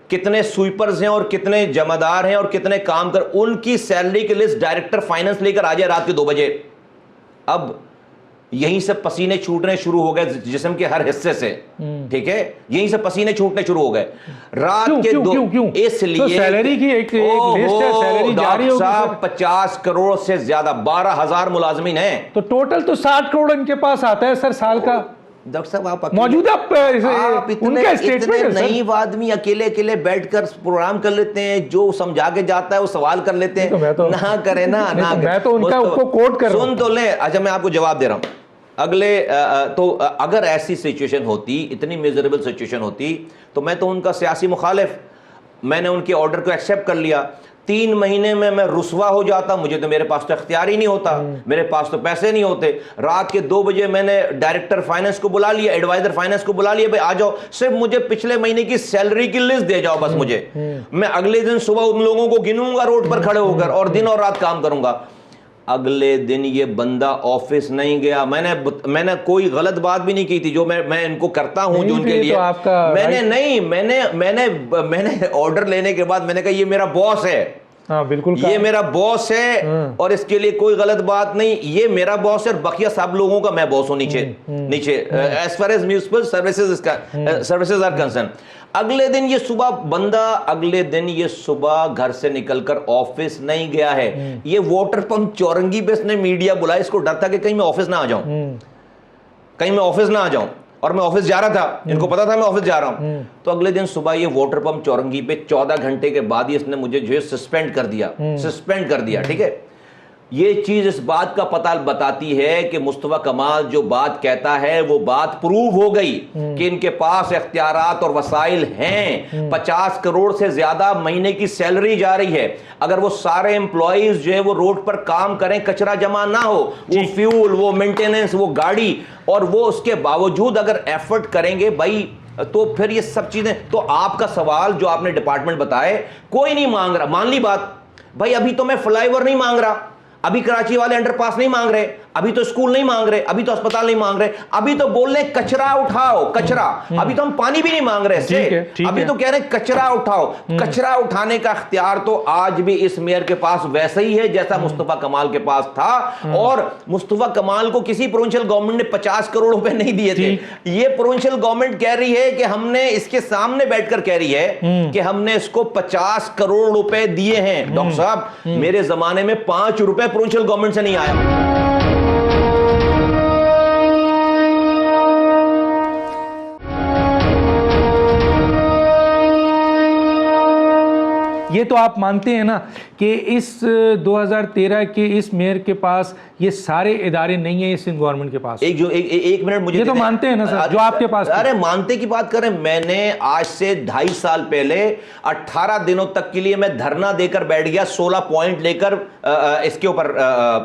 کتنے سویپرز ہیں اور کتنے جمع دار ہیں اور کتنے کام کر, ان کی سیلری کی لسٹ ڈائریکٹر فائننس لے کر آ جائے رات کے 2 بجے. اب یہیں سے پسینے چھوٹنے شروع ہو گئے جسم کے ہر حصے سے, ٹھیک ہے, یہیں سے پسینے چھوٹنے شروع ہو گئے رات کے 2. اس لیے سیلری کی ایک لسٹ ہے, سیلری جاری ہوگی صاحب 50 کروڑ سے زیادہ, 12,000 ملازمین ہیں, تو ٹوٹل تو 60 کروڑ ان کے پاس آتا ہے سر سال کا. ڈاکٹر صاحب آپ موجودہ اتنے نئی آدمی اکیلے بیٹھ کر پروگرام کر لیتے ہیں, جو سمجھا کے جاتا ہے وہ سوال کر لیتے ہیں, نہ کرے نا, میں تو ان کا کوٹ کر رہا ہوں. سن تو لیں. اچھا میں آپ کو جواب دے رہا ہوں, اگلے تو اگر ایسی سچویشن ہوتی, اتنی میزریبل سچویشن ہوتی, تو میں تو ان کا سیاسی مخالف, میں نے ان کے آرڈر کو ایکسیپٹ کر لیا. 3 مہینے میں رسوا ہو جاتا, مجھے تو, میرے پاس تو اختیار ہی نہیں ہوتا, میرے پاس تو پیسے نہیں ہوتے. رات کے 2 بجے میں نے ڈائریکٹر فائننس کو بلا لیا, ایڈوائزر فائننس کو بلا لیا, بھائی آ جاؤ, صرف مجھے پچھلے مہینے کی سیلری کی لسٹ دے جاؤ بس مجھے, میں اگلے دن صبح ان لوگوں کو گنوں گا روڈ پر کھڑے ہو کر, اور دن اور رات کام کروں گا. اگلے دن یہ بندہ آفس نہیں گیا. میں نے کوئی غلط بات بھی نہیں کی تھی جو میں ان کو کرتا ہوں, جو ان کے لیے میں نے نہیں, میں نے آرڈر لینے کے بعد میں نے کہا یہ میرا باس ہے, بالکل یہ میرا باس ہے, اور اس کے لیے کوئی غلط بات نہیں, یہ میرا باس ہے, اور بقیہ سب لوگوں کا میں باس ہوں نیچے as far as municipal services are concern. اگلے دن یہ صبح گھر سے نکل کر آفس نہیں گیا ہے. یہ واٹر پمپ چورنگی پہ اس نے میڈیا بلایا, اس کو ڈر تھا کہ کہیں میں آفس نہ آ جاؤں, اور میں آفس جا رہا تھا, ان کو پتا تھا میں آفس جا رہا ہوں. تو اگلے دن صبح یہ واٹر پمپ چورنگی پہ 14 گھنٹے کے بعد ہی اس نے مجھے جو ہے سسپینڈ کر دیا. ٹھیک ہے, یہ چیز اس بات کا پتہ بتاتی ہے کہ مصطفیٰ کمال جو بات کہتا ہے وہ بات پروو ہو گئی کہ ان کے پاس اختیارات اور وسائل ہیں. 50 کروڑ سے زیادہ مہینے کی سیلری جا رہی ہے. اگر وہ سارے امپلائیز جو ہے وہ روڈ پر کام کریں, کچرا جمع نہ ہو, وہ فیول, وہ مینٹیننس, وہ گاڑی, اور وہ اس کے باوجود اگر ایفرٹ کریں گے بھائی, تو پھر یہ سب چیزیں. تو آپ کا سوال جو آپ نے ڈپارٹمنٹ بتائے, کوئی نہیں مانگ رہا, مان لی بات بھائی, ابھی تو میں فلائی اوور نہیں مانگ رہا, ابھی کراچی والے انڈر پاس نہیں مانگ رہے, ابھی تو اسکول نہیں مانگ رہے, ابھی تو اسپتال نہیں مانگ رہے, ابھی تو بول رہے کچرا اٹھاؤ, کچرا, ابھی تو ہم پانی بھی نہیں مانگ رہے سے, ابھی تو کہہ رہے کچرا اٹھاؤ. کچرا اٹھانے کا اختیار تو آج بھی اس میئر کے پاس ویسا ہی ہے جیسا مصطفیٰ کمال کے پاس تھا. اور مصطفیٰ کمال کو کسی پروونشل گورنمنٹ نے 50 کروڑ روپے نہیں دیے تھے. یہ پروونشل گورنمنٹ کہہ رہی ہے کہ ہم نے اس کے سامنے بیٹھ کر کہہ رہی ہے کہ ہم نے اس کو 50 کروڑ روپے دیے ہیں. ڈاکٹر صاحب, میرے زمانے میں 5 روپے پروونشل گورنمنٹ سے نہیں آیا. یہ تو آپ مانتے ہیں نا کہ اس 2013 کے اس میئر کے پاس یہ سارے ادارے نہیں ہیں, اس گورنمنٹ کے پاس. ایک منٹ مجھے, یہ تو مانتے ہیں نا سر جو آپ کے پاس. ارے مانتے کی بات کریں, میں نے آج سے 2.5 سال پہلے 18 دنوں تک کے لیے میں دھرنا دے کر بیٹھ گیا, 16 پوائنٹ لے کر اس کے اوپر,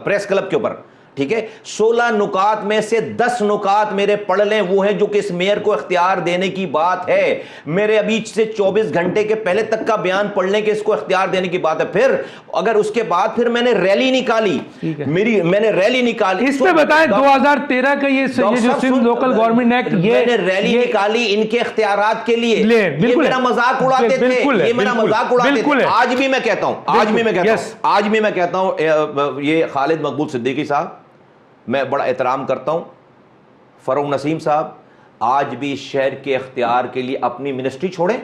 پریس کلب کے اوپر. ٹھیک ہے, 16 نکات میں سے 10 نکات میرے پڑھ لیں, وہ ہیں جو کہ اس میئر کو اختیار دینے کی بات ہے. میرے ابھی سے 24 گھنٹے کے پہلے تک کا بیان پڑھ لیں کہ اس کو اختیار دینے کی بات ہے. پھر اگر اس کے بعد پھر میں نے ریلی نکالی, میں نے ریلی نکالی, اس پہ بتائیں 2013 کا یہ جو سندھ لوکل گورنمنٹ ایکٹ, میں نے ریلی نکالی ان کے اختیارات کے لیے. یہ میرا مذاق اڑاتے تھے, یہ میرا مذاق اڑاتے تھے. آج بھی میں کہتا ہوں, یہ خالد مقبول صدیقی صاحب, میں بڑا احترام کرتا ہوں, فاروق نسیم صاحب, آج بھی شہر کے اختیار کے لیے اپنی منسٹری چھوڑیں,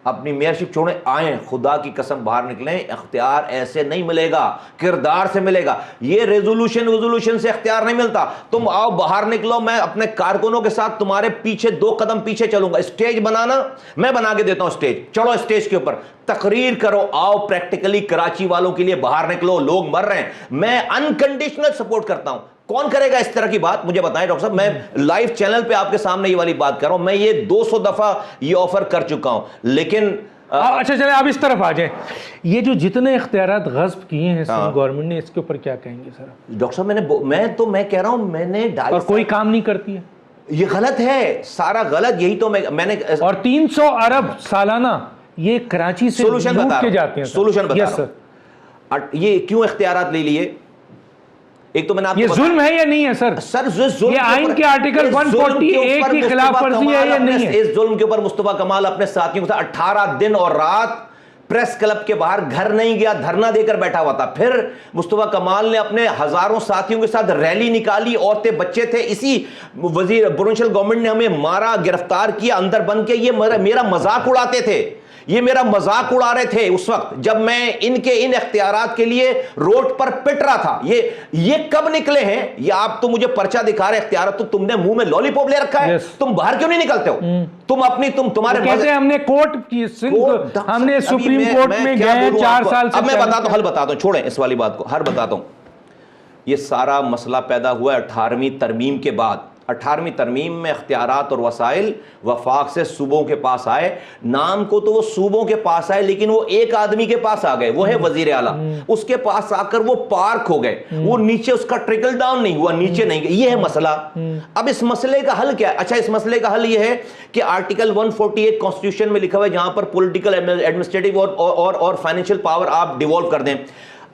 اپنی میئرشپ چھوڑیں, آئیں, خدا کی قسم باہر نکلیں. اختیار ایسے نہیں ملے گا, کردار سے ملے گا. یہ ریزولوشن سے اختیار نہیں ملتا. تم آؤ, باہر نکلو, میں اپنے کارکنوں کے ساتھ تمہارے پیچھے 2 قدم پیچھے چلوں گا. اسٹیج بنانا میں بنا کے دیتا ہوں, اسٹیج چلو, اسٹیج کے اوپر تقریر کرو, آؤ, پریکٹیکلی کراچی والوں کے لیے باہر نکلو, لوگ مر رہے ہیں. میں انکنڈیشنل سپورٹ کرتا ہوں. کون کرے گا اس طرح کی بات, مجھے بتائیں ڈاکٹر صاحب. میں لائیو چینل پہ آپ کے سامنے یہ والی بات کر رہا ہوں, میں یہ 200 دفعہ یہ آفر کر چکا ہوں. لیکن اچھا چلیں آپ اس طرف آ جائیں, یہ جو جتنے اختیارات غصب کیے ہیں گورنمنٹ نے, اس کے اوپر کیا کہیں گے سر؟ ڈاکٹر صاحب, میں کہہ رہا ہوں, میں نے اور کوئی کام نہیں کرتی ہے, یہ غلط ہے, سارا غلط. یہی تو میں نے, اور 300 ارب سالانہ یہ کراچی سے لوٹ کے جاتے ہیں. سولوشن بتا رہا ہوں. یہ کیوں اختیارات لے لیے؟ ایک تو میں نے آپ کو یہ ظلم ہے یا نہیں ہے سر؟ یہ آئین کے آرٹیکل 148 کی خلاف ورزی ہے یا نہیں ہے؟ اس ظلم کے اوپر مصطفیٰ کمال اپنے ساتھیوں کے ساتھ 18 دن اور رات پریس کلب کے باہر گھر نہیں گیا, دھرنا دے کر بیٹھا ہوا تھا. پھر مصطفیٰ کمال نے اپنے ہزاروں ساتھیوں کے ساتھ ریلی نکالی, عورتیں بچے تھے, اسی پروونشل گورنمنٹ نے ہمیں مارا, گرفتار کیا, اندر بند کیا. یہ میرا مذاق اڑاتے تھے, یہ میرا مذاق اڑا رہے تھے اس وقت جب میں ان اختیارات کے لیے روڈ پر پٹ رہا تھا. یہ کب نکلے ہیں؟ یہ آپ تو مجھے پرچہ دکھا رہے اختیارات, تو تم نے منہ میں لالی پاپ لے رکھا ہے. تم باہر کیوں نہیں نکلتے ہو؟ تمہارے کہتے ہیں ہم نے کورٹ کی, ہم نے سپریم کورٹ میں گئے 4 سال سے. اب میں بتاتا ہوں, حل بتاتا ہوں, چھوڑیں اس والی بات کو, بتاتا ہوں. یہ سارا مسئلہ پیدا ہوا ہے 18ویں ترمیم کے بعد. 18ویں ترمیم میں اختیارات اور وسائل وفاق سے صوبوں کے پاس آئے. نام کو تو وہ صوبوں کے پاس آئے لیکن وہ ایک آدمی کے پاس آ گئے, وہ ہے وزیر اعلیٰ. اس کے پاس آ کر وہ پارک ہو گئے, وہ نیچے اس کا ٹرکل ڈاؤن نہیں ہوا, نیچے نہیں گئے. یہ ہے مسئلہ. اب اس مسئلے کا حل کیا ہے؟ اچھا, اس مسئلے کا حل یہ ہے کہ آرٹیکل 148 کانسٹیٹیوشن میں لکھا ہوا ہے جہاں پر پولیٹیکل, ایڈمنسٹریٹو اور فائنینشیل پاور آپ ڈیوالو کر دیں.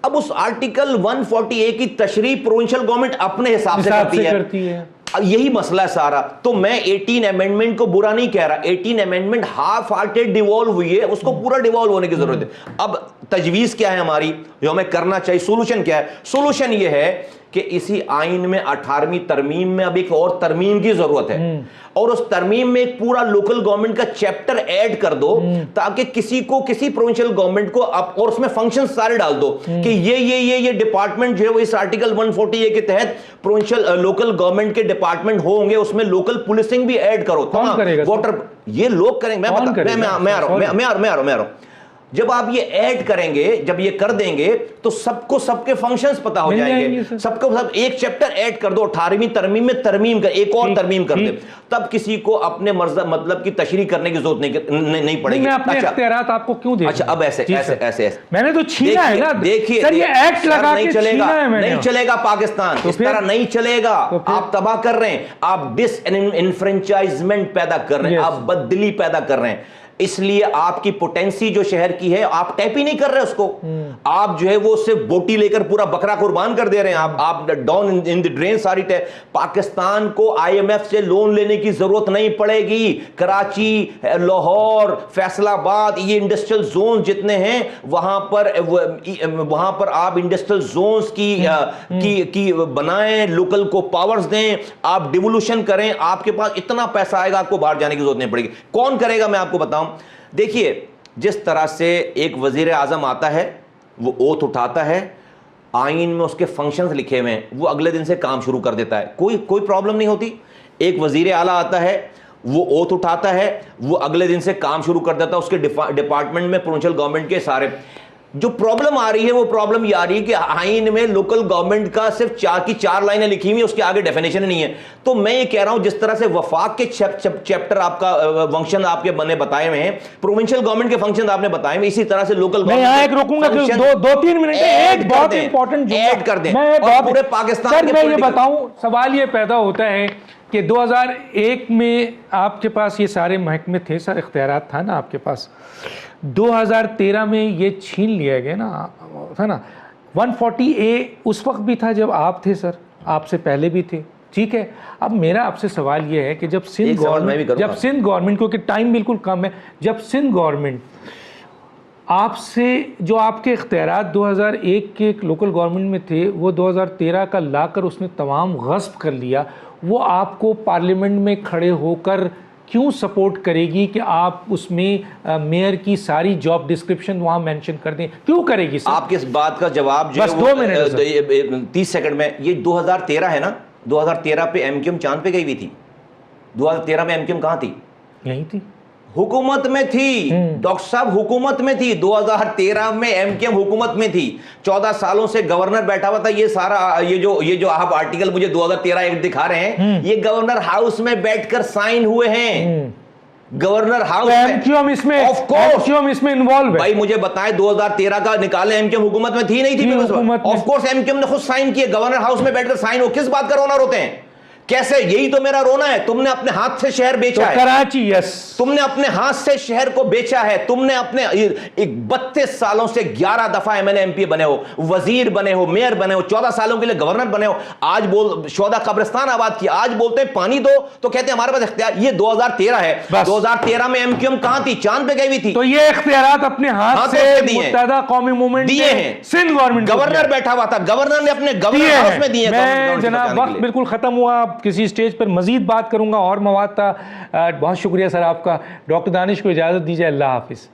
اب اس آرٹیکل 148 کی تشریح پروونشل گورنمنٹ اپنے حساب سے کرتی ہے. یہی مسئلہ ہے سارا. تو میں 18 امینڈمنٹ کو برا نہیں کہہ رہا. 18 امینڈمنٹ ہاف ہارٹیڈ ڈیوالو ہوئی ہے, اس کو پورا ڈیوالو ہونے کی ضرورت ہے. اب تجویز کیا ہے ہماری جو ہمیں کرنا چاہیے, سولوشن کیا ہے؟ سولوشن یہ ہے کہ اسی آئین میں 18ویں ترمیم میں اب ایک اور ترمیم کی ضرورت ہے, اور اس ترمیم میں ایک پورا لوکل گورنمنٹ کا چیپٹر ایڈ کر دو تاکہ کسی پروونشل گورنمنٹ کو اور اس میں فنکشن سارے ڈال دو کہ یہ ڈپارٹمنٹ جو ہے وہ اس آرٹیکل 148 کے تحت پروونشل لوکل گورنمنٹ کے ڈپارٹمنٹ ہوں گے, اس میں لوکل پولیسنگ بھی ایڈ کرو. واٹر یہ لوگ کریں گے. میں آ رہا ہوں. جب آپ یہ ایڈ کریں گے, جب یہ کر دیں گے تو سب کو سب کے فنکشنز پتہ ہو جائیں گے. سب کو سب ایک چیپٹر ایڈ کر دو 18ویں ترمیم میں, ترمیم کا ایک اور ترمیم کر دیں, تب کسی کو اپنے مطلب کی تشریح کرنے کی ضرورت نہیں پڑے گی. میں اپنے اختیارات آپ کو کیوں دوں؟ اچھا, اب ایسے میں نے تو چھینا ہے نا. دیکھیے ایکٹ لگا کے نہیں چلے گا پاکستان, اس طرح نہیں چلے گا. آپ تباہ کر رہے ہیں, آپ ڈس انفرینچائزمنٹ پیدا کر رہے ہیں, آپ بددلی پیدا کر رہے ہیں. اس لیے آپ کی پوٹینسی جو شہر کی ہے آپ ٹیپ ہی نہیں کر رہے اس کو. آپ جو ہے وہ صرف بوٹی لے کر پورا بکرا قربان کر دے رہے ہیں. آپ ڈاؤن ان دی ڈرین ساری پاکستان کو IMF سے لون لینے کی ضرورت نہیں پڑے گی. کراچی, لاہور, فیصل آباد, یہ انڈسٹریل زون جتنے ہیں وہاں پر آپ انڈسٹریل زونز کی بنائیں, لوکل کو پاورز دیں, آپ ڈیولوشن کریں. آپ کے پاس اتنا پیسہ آئے گا آپ کو باہر جانے کی ضرورت نہیں پڑے گی. کون کرے گا؟ میں آپ کو بتاؤں. دیکھیے, جس طرح سے ایک وزیر اعظم آتا ہے, وہ اوتھ اٹھاتا ہے, آئین میں اس کے فنکشنز لکھے ہوئے ہیں, وہ اگلے دن سے کام شروع کر دیتا ہے, کوئی پرابلم نہیں ہوتی. ایک وزیر اعلیٰ آتا ہے, وہ اوتھ اٹھاتا ہے, وہ اگلے دن سے کام شروع کر دیتا ہے. اس کے ڈپارٹمنٹ میں پروونشل گورنمنٹ کے سارے. جو پرابلم آ رہی ہے وہ پرابلم یہ آ رہی ہے کہ آئین میں لوکل گورنمنٹ کا صرف 4 لائنیں لکھی ہوئی ہیں, اس کے آگے ڈیفینیشن نہیں ہے. تو میں یہ کہہ رہا ہوں جس طرح سے وفاق کے چیپٹر آپ کا فنکشن آپ کے بنے بتائے ہوئے ہیں, پروونشل گورنمنٹ کے فنکشن آپ نے بتائے ہوئے, اسی طرح سے لوکل میں یہاں ایک روکوں گا کہ 2-3 منٹ ایک بہت امپورٹنٹ ایڈ کر دیں. اور پورے پاکستان میں یہ بتاؤں, سوال یہ پیدا ہوتا ہے کہ 2001 میں آپ کے پاس یہ سارے محکمے تھے, سر اختیارات تھا نا آپ کے پاس. 2013 میں یہ چھین لیا گیا نا, تھا نا. 140A اس وقت بھی تھا جب آپ تھے سر, آپ سے پہلے بھی تھے, ٹھیک ہے. اب میرا آپ سے سوال یہ ہے کہ جب سندھ گورنمنٹ کیونکہ ٹائم بالکل کم ہے, جب سندھ گورنمنٹ آپ سے جو آپ کے اختیارات 2001 کے لوکل گورنمنٹ میں تھے وہ 2013 کا لا کر اس نے تمام غصب کر لیا, وہ آپ کو پارلیمنٹ میں کھڑے ہو کر کیوں سپورٹ کرے گی کہ آپ اس میں میئر کی ساری جاب ڈسکرپشن وہاں مینشن کر دیں؟ کیوں کرے گی سر؟ آپ کے اس بات کا جواب جو ہے 30 سیکنڈ میں. یہ 2013 ہے نا, 2013 پہ MQM چاند پہ گئی ہوئی تھی. 2013 میں MQM کہاں تھی؟ یہیں تھی, حکومت میں تھی. ڈاکٹر صاحب حکومت میں تھی. 2013 میں MQM حکومت میں تھی. 14 سالوں سے گورنر بیٹھا ہوا تھا. یہ سارا یہ جو آپ آرٹیکل مجھے 2013 ایکٹ دکھا رہے ہیں, یہ گورنر ہاؤس میں بیٹھ کر سائن ہوئے ہیں. گورنر ہاؤس میں MQM اس میں انوالو ہے. بھائی مجھے بتائیں 2013 کا نکالیں, MQM حکومت میں تھی نہیں تھی؟ آف کورس MQM نے خود سائن کیے. گورنر ہاؤس میں بیٹھ کر سائن ہو, کس بات کا رونا روتے ہیں؟ کیسے؟ یہی تو میرا رونا ہے. تم نے اپنے ہاتھ سے شہر بیچا ہے. کراچی, یس, تم نے اپنے ہاتھ سے شہر کو بیچا ہے. تم نے اپنے 32 سالوں سے 11 دفعہ MLA MP بنے ہو, وزیر بنے ہو, میئر بنے ہو, 14 سالوں کے لیے گورنر بنے ہو. آج شہداء قبرستان آباد کی, آج بولتے ہیں پانی دو تو کہتے ہیں ہمارے پاس اختیار. یہ 2013 ہے. 2013 میں MQM کہاں تھی؟ چاند پہ گئی ہوئی تھی. تو یہ اختیارات اپنے ہاتھ سے متحدہ قومی موومنٹ دیے ہیں. سندھ گورنمنٹ, گورنر بیٹھا ہوا تھا, گورنر نے اپنے گورنر ہاؤس میں دیے. میں جناب وقت بالکل ختم ہوا, کسی سٹیج پر مزید بات کروں گا, اور مواد تھا. بہت شکریہ سر آپ کا. ڈاکٹر دانش کو اجازت دیجیے. اللہ حافظ.